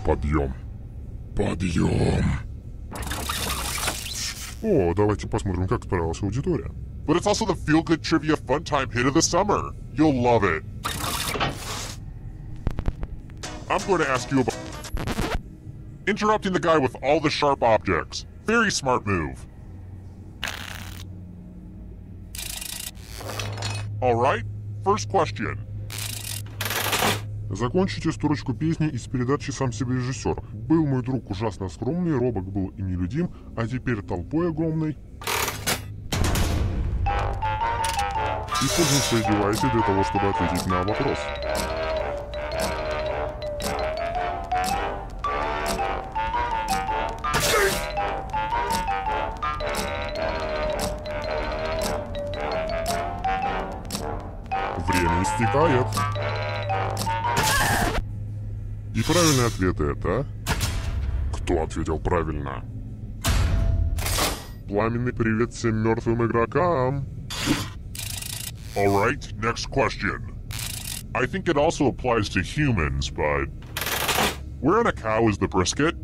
Подъем. Подъем. О, давайте посмотрим, как справилась аудитория. But it's also the feel-good trivia fun time hit of the summer. You'll love it. I'm going to ask you about interrupting the guy with all the sharp objects. Very smart move. Alright, first question. Закончите строчку песни из передачи «Сам себе режиссер». Был мой друг ужасно скромный, робок был и нелюдим, а теперь толпой огромной. Используйте свои девайсы для того, чтобы ответить на вопрос. Время истекает. И правильный ответ это... Кто ответил правильно? Пламенный привет всем мертвым игрокам. Alright, next question. I think it also applies to humans, but... Where in a cow is the brisket?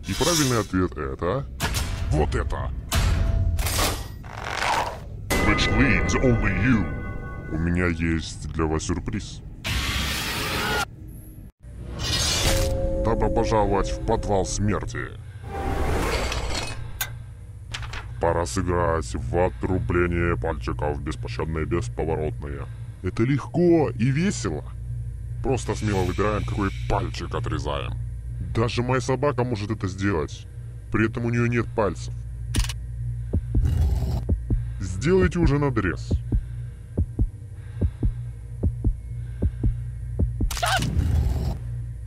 И правильный ответ это... Вот это! Which leaves only you. У меня есть для вас сюрприз. Добро пожаловать в подвал смерти. Пора сыграть в отрубление пальчиков беспощадное и бесповоротное. Это легко и весело. Просто смело выбираем, какой пальчик отрезаем. Даже моя собака может это сделать. При этом у нее нет пальцев. Сделайте уже надрез.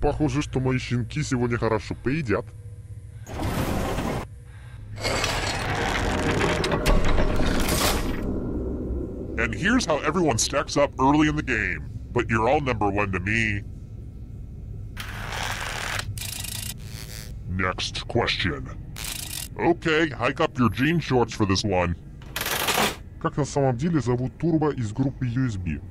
Похоже, что мои щенки сегодня хорошо поедят. And here's how everyone stacks up early in the game. But you're all number one to me. Next question. Okay, hike up your jean shorts for this one. Как на самом деле зовут турбо из группы USB?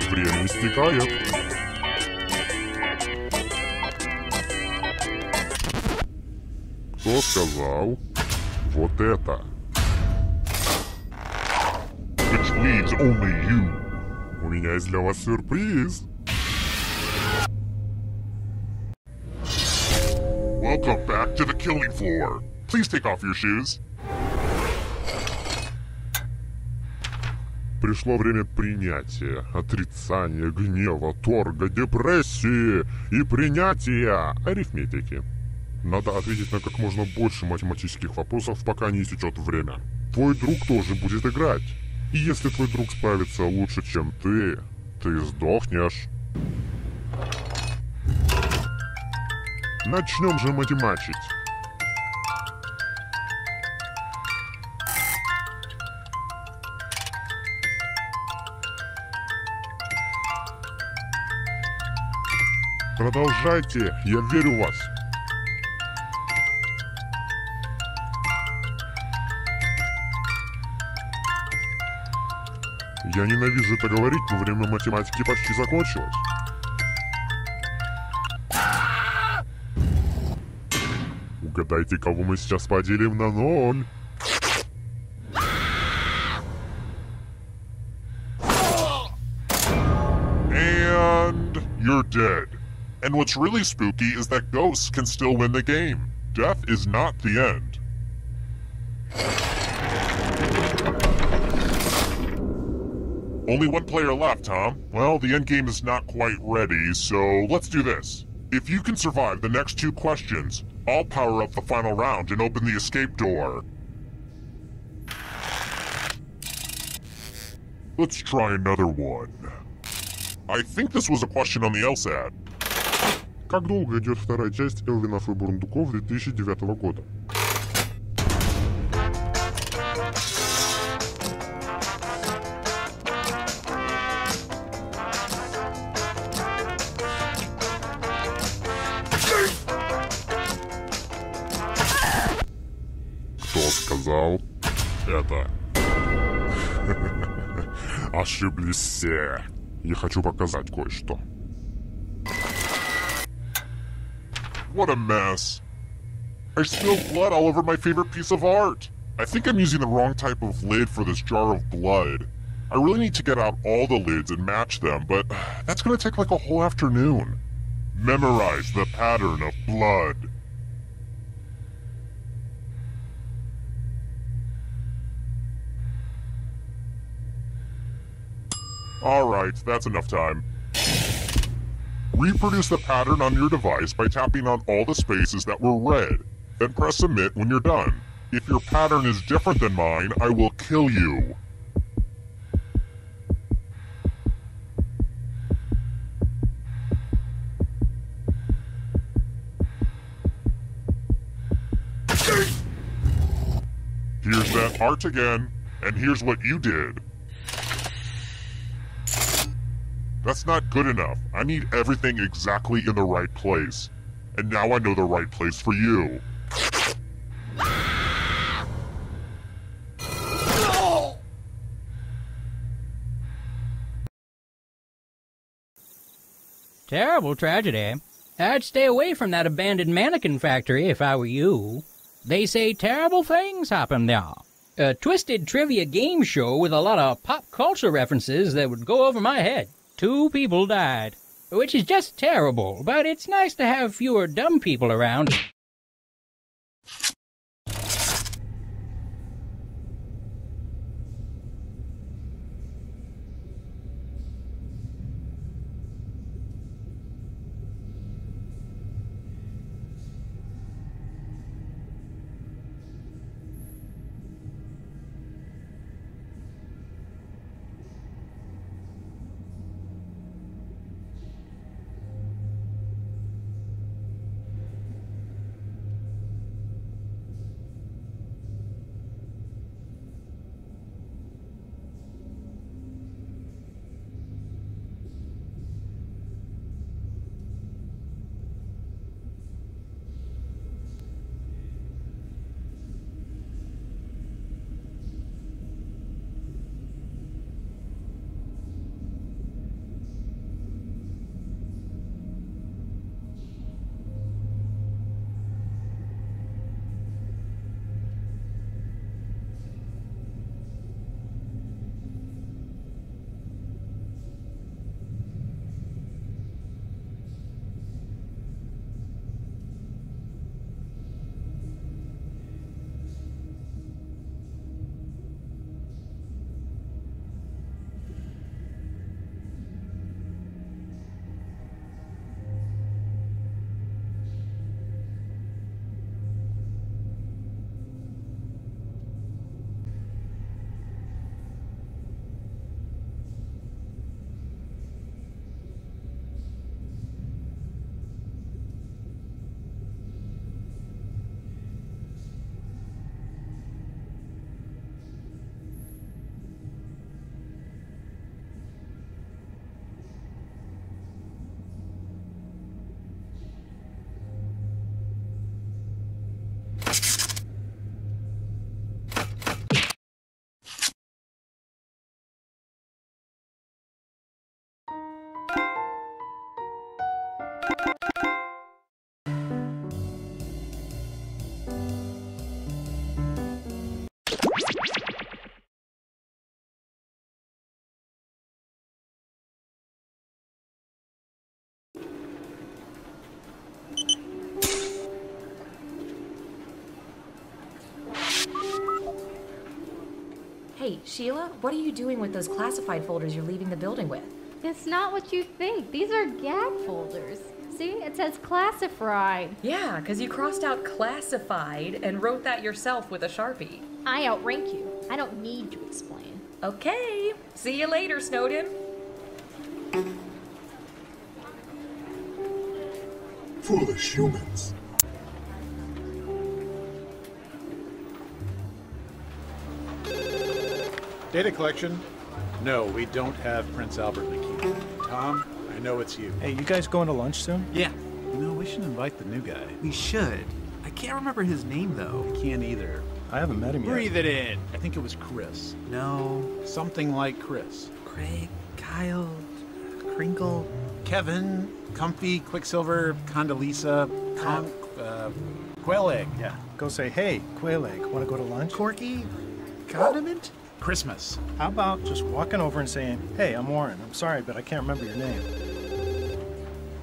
Время истекает. Кто сказал? Вот это. Which leaves only you. У меня есть для вас сюрприз. Welcome back to the killing floor. Please take off your shoes. Пришло время принятия, отрицания, гнева, торга, депрессии и принятия арифметики. Надо ответить на как можно больше математических вопросов, пока не истечет время. Твой друг тоже будет играть. И если твой друг справится лучше, чем ты сдохнешь. Начнем же математичить. Продолжайте, я верю в вас. Я ненавижу это говорить, но время математики почти закончилось. Угадайте, кого мы сейчас поделим на 0. And you're dead. And what's really spooky is that ghosts can still win the game. Death is not the end. Only one player left, huh? Well, the endgame is not quite ready, so let's do this. If you can survive the next 2 questions, I'll power up the final round and open the escape door. Let's try another one. I think this was a question on the LSAT. Как долго идет вторая часть Элвинов и Бурундуков 2009 года? Кто сказал это? Ошиблись все. Я хочу показать кое-что. What a mess. I spilled blood all over my favorite piece of art. I think I'm using the wrong type of lid for this jar of blood. I really need to get out all the lids and match them, but that's gonna take like a whole afternoon. Memorize the pattern of blood. Alright, that's enough time. Reproduce the pattern on your device by tapping on all the spaces that were red. Then press submit when you're done. If your pattern is different than mine, I will kill you. Here's that art again, and here's what you did. That's not good enough. I need everything exactly in the right place. And now I know the right place for you. Terrible tragedy. I'd stay away from that abandoned mannequin factory if I were you. They say terrible things happen there. A twisted trivia game show with a lot of pop culture references that would go over my head. 2 people died. Which is just terrible, but it's nice to have fewer dumb people around. Hey, Sheila, what are you doing with those classified folders you're leaving the building with? It's not what you think. These are gag folders. See, it says classified. Yeah, because you crossed out classified and wrote that yourself with a Sharpie. I outrank you. I don't need to explain. Okay, see you later, Snowden. Foolish humans. Data collection? No, we don't have Prince Albert McKee. Tom, I know it's you. Hey, you guys going to lunch soon? Yeah, No, we should invite the new guy. we should. I can't remember his name, though. I can't either. I haven't met him yet. Breathe it in. I think it was Chris. No. Something like Chris. Craig, Kyle, Crinkle. Kevin, Comfy, Quicksilver, Condoleezza, Quail Egg. Yeah. Go say, hey, quail egg, want to go to lunch? Corky? Condiment? Christmas. How about just walking over and saying, hey, I'm Warren. I'm sorry, but I can't remember your name.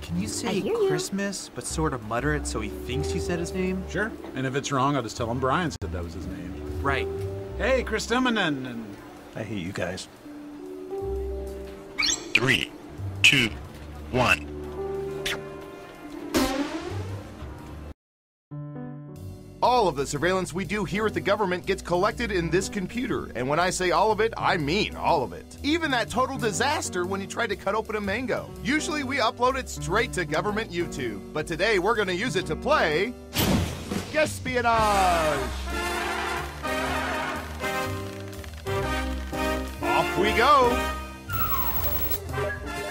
Can you I say hear you. Christmas, but sort of mutter it so he thinks you said his name? Sure. And if it's wrong, I'll just tell him Brian said that was his name. Right. Hey, Chris Timonen, and I hate you guys. 3, 2, 1. All of the surveillance we do here at the government gets collected in this computer, and when I say all of it, I mean all of it. Even that total disaster when you tried to cut open a mango. Usually we upload it straight to government YouTube, but today we're gonna use it to play Guespionage! Off we go!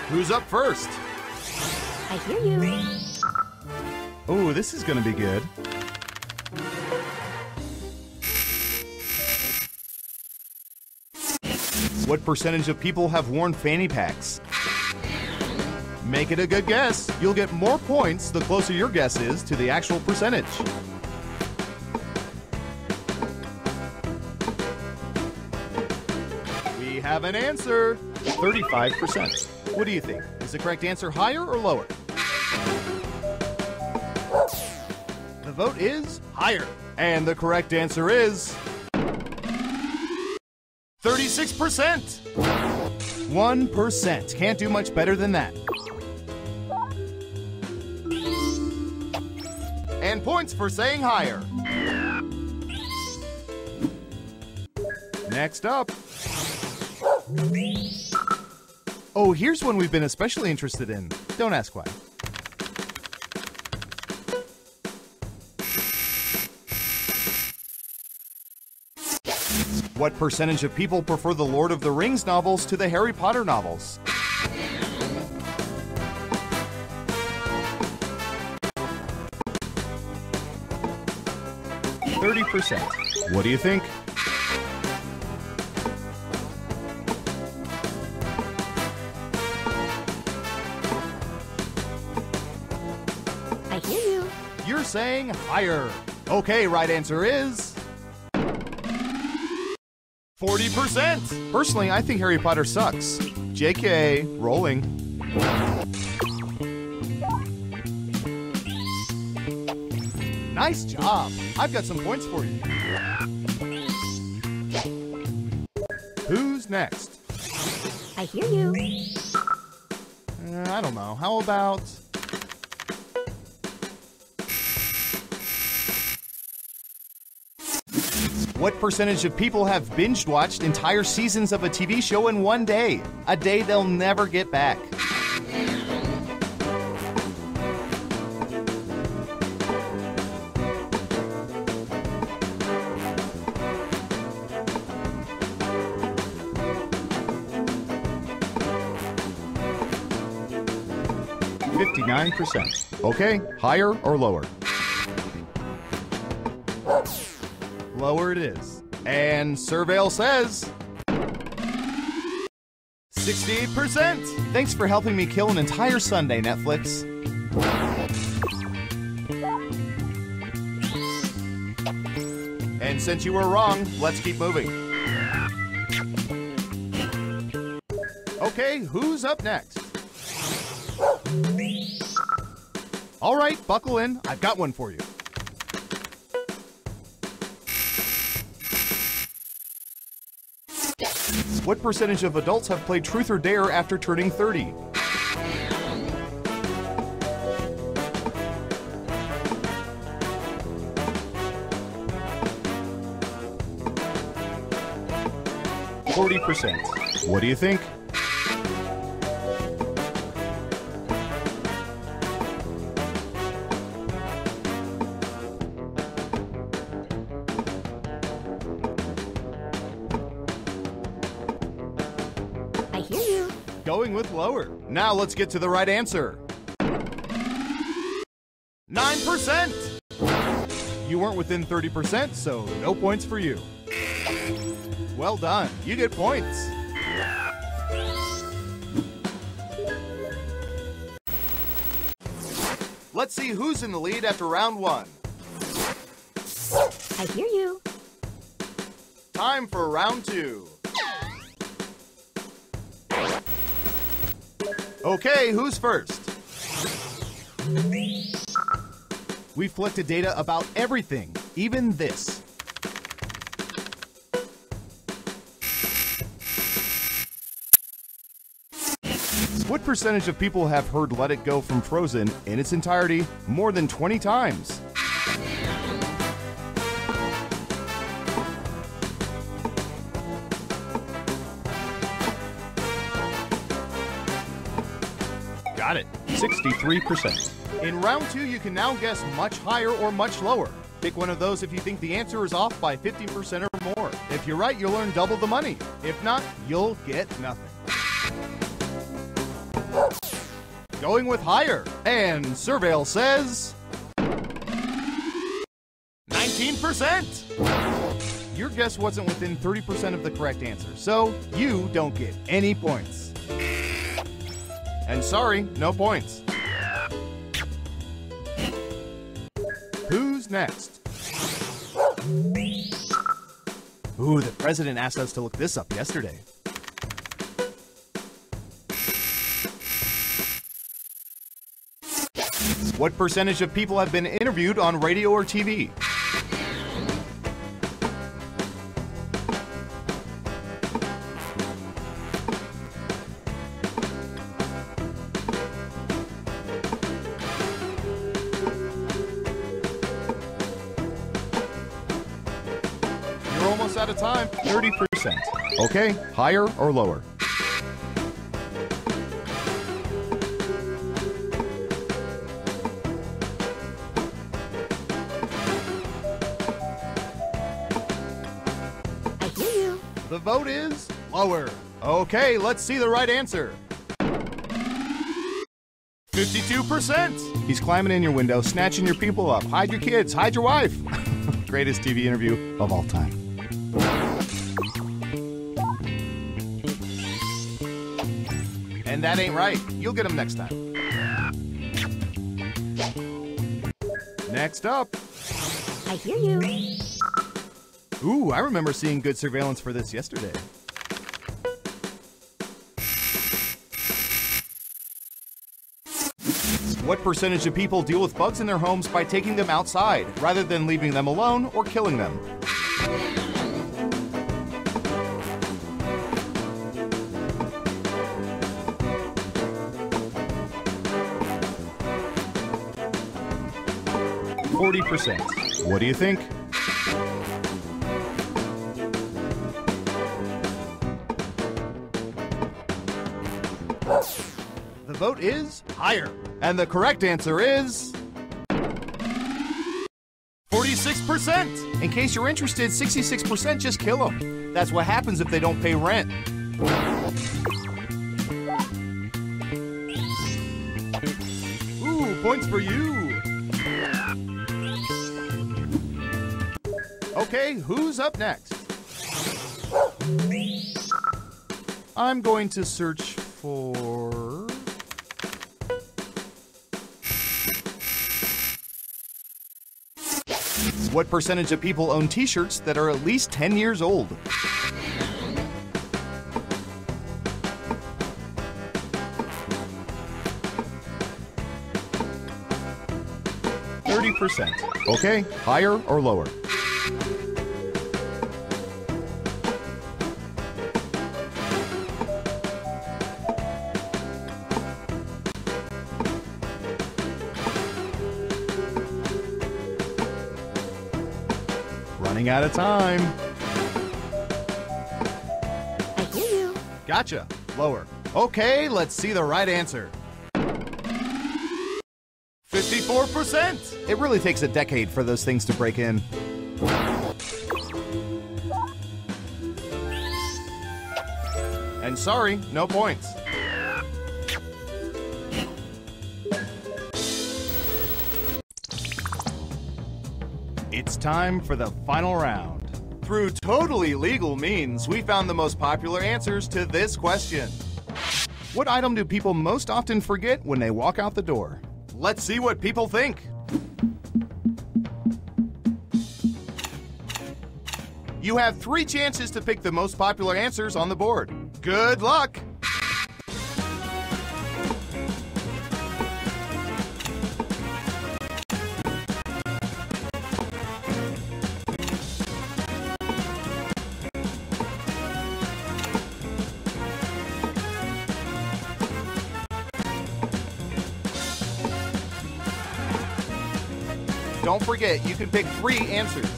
Who's up first? I hear you. Ooh, this is gonna be good. What percentage of people have worn fanny packs? Make it a good guess. You'll get more points the closer your guess is to the actual percentage. We have an answer. 35%. What do you think? Is the correct answer higher or lower? The vote is higher. And the correct answer is 36%. 1%. Can't do much better than that. And points for saying higher. Next up. Oh, here's one we've been especially interested in. Don't ask why. What percentage of people prefer the Lord of the Rings novels to the Harry Potter novels? %. What do you think? I hear you. You're saying higher. Okay, right answer is 40%. Personally, I think Harry Potter sucks. JK, rolling. Nice job. I've got some points for you. Who's next? I hear you. I don't know. How about... What percentage of people have binge-watched entire seasons of a TV show in one day? A day they'll never get back. %. Okay, higher or lower? Lower it is. And Surveil says 68%. Thanks for helping me kill an entire Sunday, Netflix. And since you were wrong, let's keep moving. Okay, who's up next? All right, buckle in. I've got one for you. What percentage of adults have played Truth or Dare after turning 30? 40%. What do you think? I hear you. Going with lower. Now let's get to the right answer. 9%! You weren't within 30%, so no points for you. Well done. You get points. Let's see who's in the lead after round 1. I hear you. Time for round 2. Okay, who's first? We've collected data about everything, even this. What percentage of people have heard Let It Go from Frozen in its entirety more than 20 times? Got it. 63%. In round 2, you can now guess much higher or much lower. Pick one of those if you think the answer is off by 15% or more. If you're right, you'll earn double the money. If not, you'll get nothing. Going with higher. And Surveil says 19%. Your guess wasn't within 30% of the correct answer, so you don't get any points. And sorry, no points. Who's next? Ooh, the president asked us to look this up yesterday. What percentage of people have been interviewed on radio or TV? You're almost out of time. 30%. Okay, higher or lower? The vote is lower. Okay, let's see the right answer. 52%. He's climbing in your window, snatching your people up. Hide your kids, hide your wife. Greatest TV interview of all time. And that ain't right. You'll get them next time. Next up. I hear you. Ooh, I remember seeing good surveillance for this yesterday. What percentage of people deal with bugs in their homes by taking them outside, rather than leaving them alone or killing them? %. What do you think? The vote is higher. And the correct answer is 46%. In case you're interested, 66% just kill them. That's what happens if they don't pay rent. Ooh, points for you. Okay, who's up next? I'm going to search for... What percentage of people own t-shirts that are at least 10 years old? %. Okay, higher or lower? Running out of time. Gotcha. Lower. Okay, let's see the right answer. 54%! It really takes a decade for those things to break in. And sorry, no points. It's time for the final round. Through totally legal means, we found the most popular answers to this question. What item do people most often forget when they walk out the door? Let's see what people think. You have 3 chances to pick the most popular answers on the board. Good luck! Don't forget, you can pick 3 answers.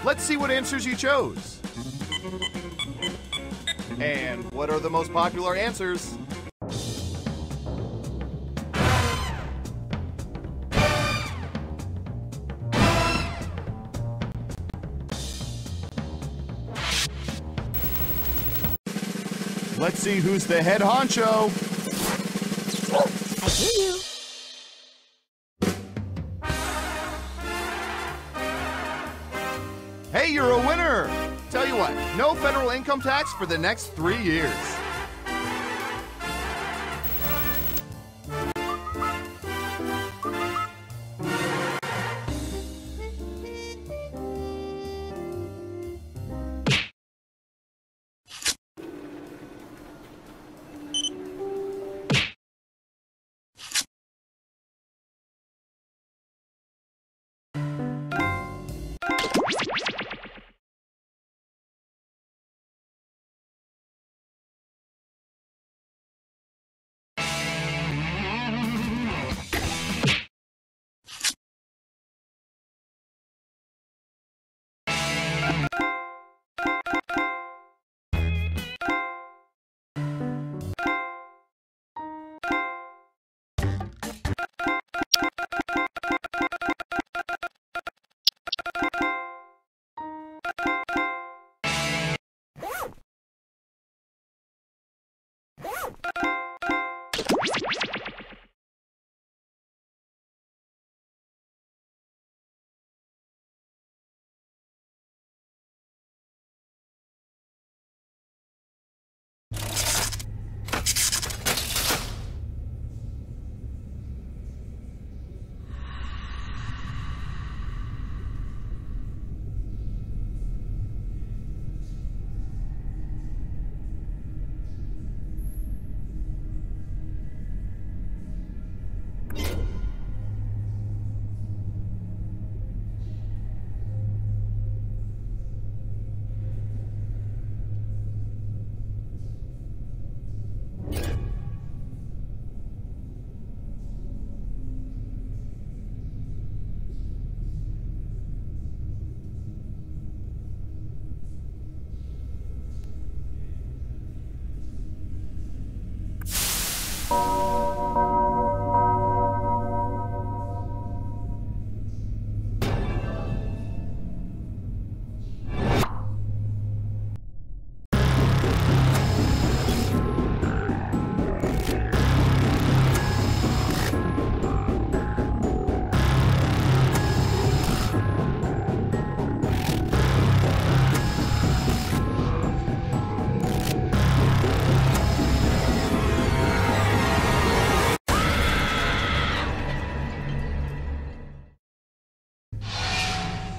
Let's see what answers you chose. And what are the most popular answers? Let's see who's the head honcho. I hear you. Hey, you're a winner! Tell you what, no federal income tax for the next 3 years.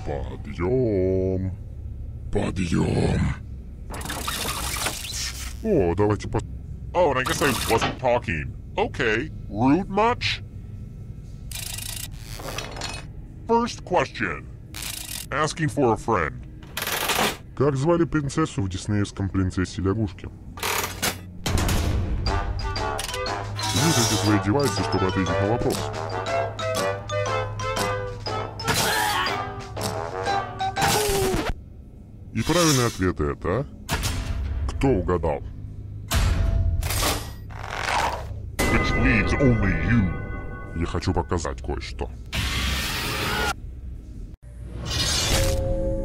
Подъем. Подъем. О, давайте по... Oh, and I guess I wasn't talking. Okay, rude much? First question. Asking for a friend. Как звали принцессу в диснеевском «Принцессе лягушке»? Юзайте свои девайсы, чтобы ответить на вопрос. И правильный ответ это... Кто угадал? Which leaves only you. Я хочу показать кое-что.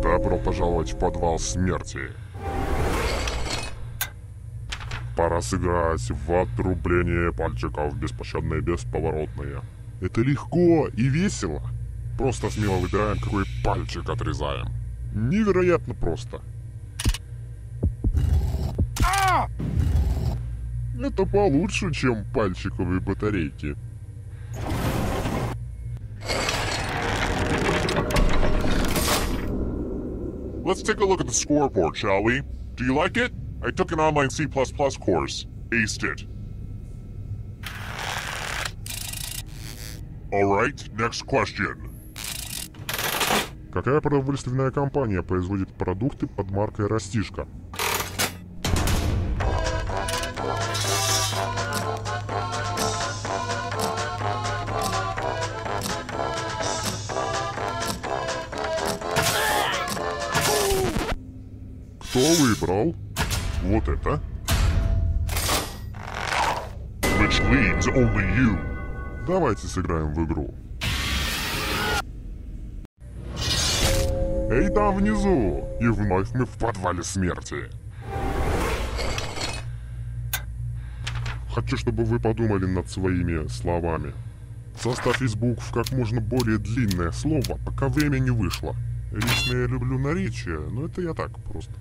Добро пожаловать в подвал смерти. Пора сыграть в отрубление пальчиков беспощадное и бесповоротное. Это легко и весело. Просто смело выбираем, какой пальчик отрезаем. Невероятно просто. Это получше, чем пальчиковые батарейки. Let's take a look at the scoreboard, shall we? Do you like it? I took an online C++ course. Aced it. Alright, next question. Какая продовольственная компания производит продукты под маркой «Растишка»? Кто выбрал вот это? Which leaves only you. Давайте сыграем в игру. Эй, там внизу! И вновь мы в подвале смерти. Хочу, чтобы вы подумали над своими словами. Составь из букв как можно более длинное слово, пока время не вышло. Лично я люблю наречия, но это я так просто.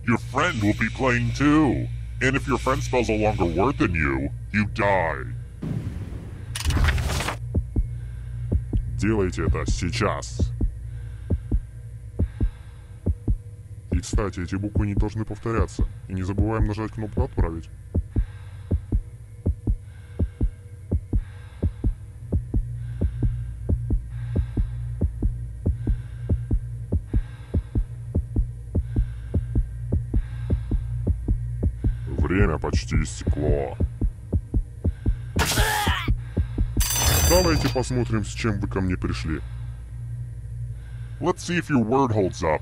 Your friend will be playing too. And if your friend spells a longer word than you, you die. Делайте это сейчас. И, кстати, эти буквы не должны повторяться. И не забываем нажать кнопку «Отправить». Время почти истекло. Давайте посмотрим, с чем вы ко мне пришли. Let's see if your word holds up.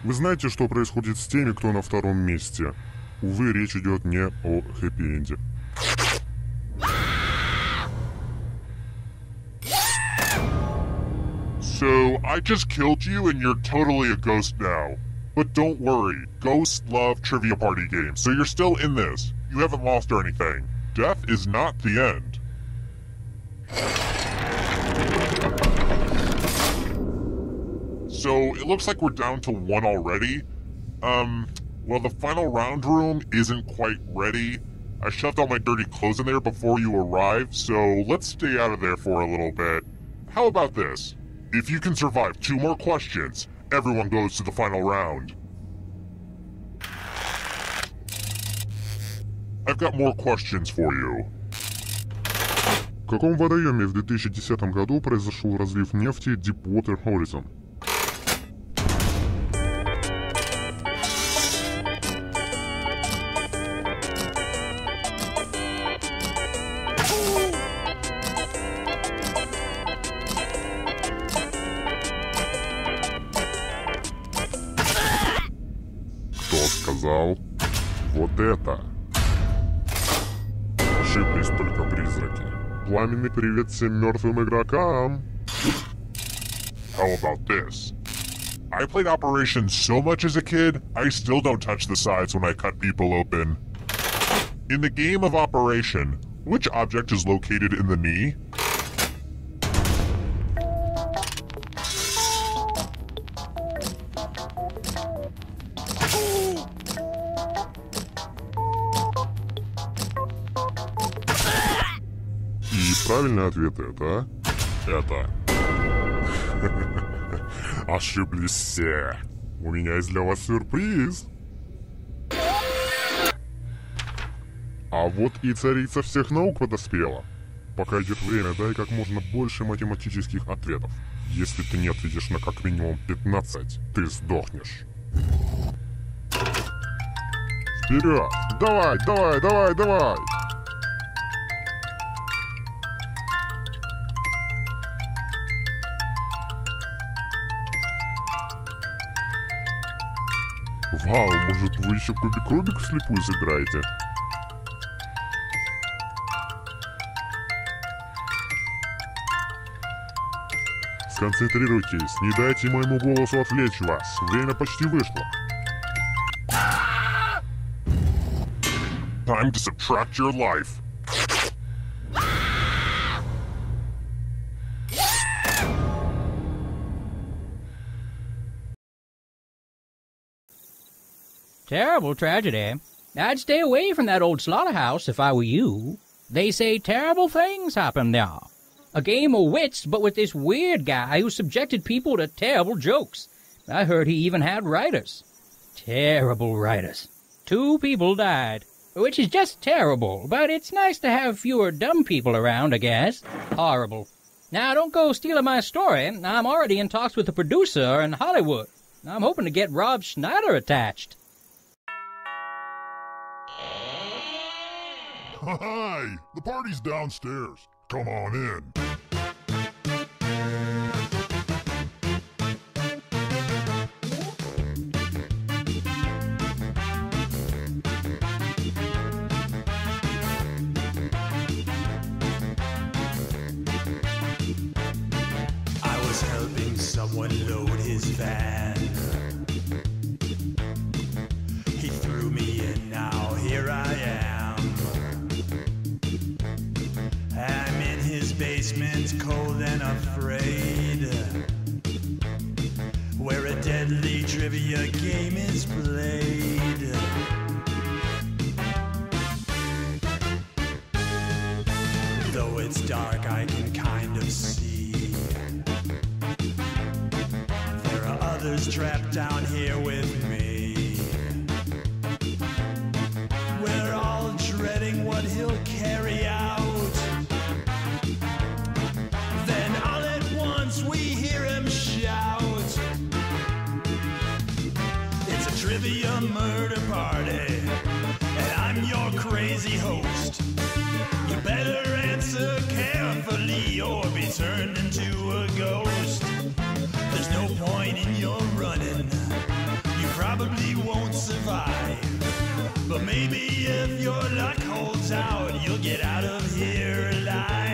Вы знаете, что происходит с теми, кто на втором месте? Увы, речь идет не о хэппи-энде. So, I just killed you and you're totally a ghost now. But don't worry, ghosts love trivia party games, so you're still in this. You haven't lost or anything. Death is not the end. So, it looks like we're down to one already. Well, the final round room isn't quite ready. I shoved all my dirty clothes in there before you arrived, so let's stay out of there for a little bit. How about this? If you can survive 2 more questions, everyone goes to the final round. I've got more questions for you. В каком водоеме в 2010 году произошел разлив нефти Deepwater Horizon? Кто сказал вот это? Ошиблись только призраки. Пламенный привет всем мертвым игрокам. How about this? I played Operation so much as a kid, I still don't touch the sides when I cut people open. In the game of Operation, which object is located in the knee? И правильный ответ это... Ошиблись все. У меня есть для вас сюрприз. А вот и царица всех наук подоспела. Пока идет время, дай как можно больше математических ответов. Если ты не ответишь на как минимум 15, ты сдохнешь. Вперед! Давай, давай, давай, давай! Вау, может вы еще кубик Рубик вслепую сыграете? Сконцентрируйтесь, не дайте моему голосу отвлечь вас. Время почти вышло. Time to subtract your life. Terrible tragedy. I'd stay away from that old slaughterhouse if I were you. They say terrible things happen there. A game of wits, but with this weird guy who subjected people to terrible jokes. I heard he even had writers. Terrible writers. 2 people died, which is just terrible, but it's nice to have fewer dumb people around, I guess. Horrible. Now, don't go stealing my story. I'm already in talks with a producer in Hollywood. I'm hoping to get Rob Schneider attached. Hi! The party's downstairs. Come on in. I was helping someone load his van. He threw me in, now here I am. I'm in his basement, cold and afraid, where a deadly trivia game is played. Though it's dark, I can kind of see there are others trapped down here with me. We're all dreading what he'll carry out. Then all at once we hear him shout. It's a trivia murder party, and I'm your crazy host. You better answer carefully or be turned into a ghost. There's no point in your running, you probably won't survive. But maybe if your luck holds out, you'll get out of here alive.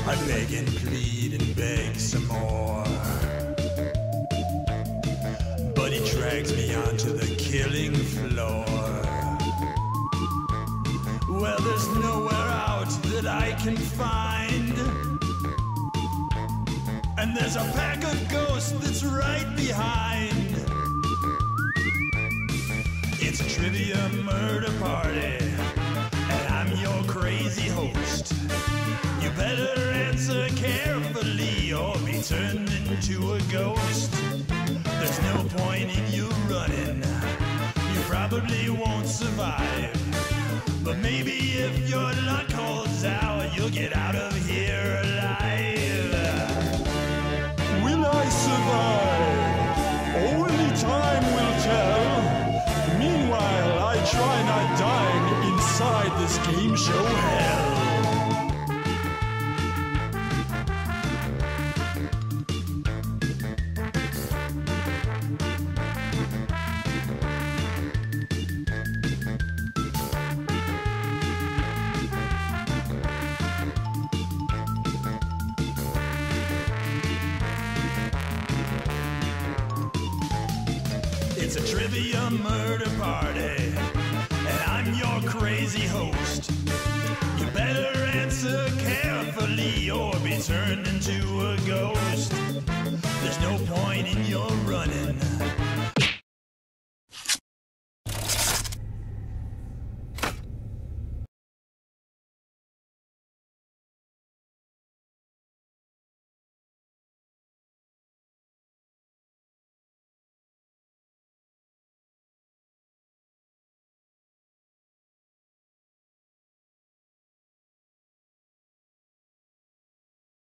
I beg and plead and beg some more, but he drags me onto the killing floor. Well, there's nowhere out that I can find, and there's a pack of ghosts that's right behind. It's a trivia murder party, and I'm your crazy host. You better answer carefully or be turned into a ghost. There's no point in you running, you probably won't survive. But maybe if your luck holds out, you'll get out of here alive. Will I survive? Only time will tell. Meanwhile, I try not dying inside this game show hell. It's a trivia murder party, and I'm your crazy host. You better answer carefully or be turned into a ghost. There's no point in your running,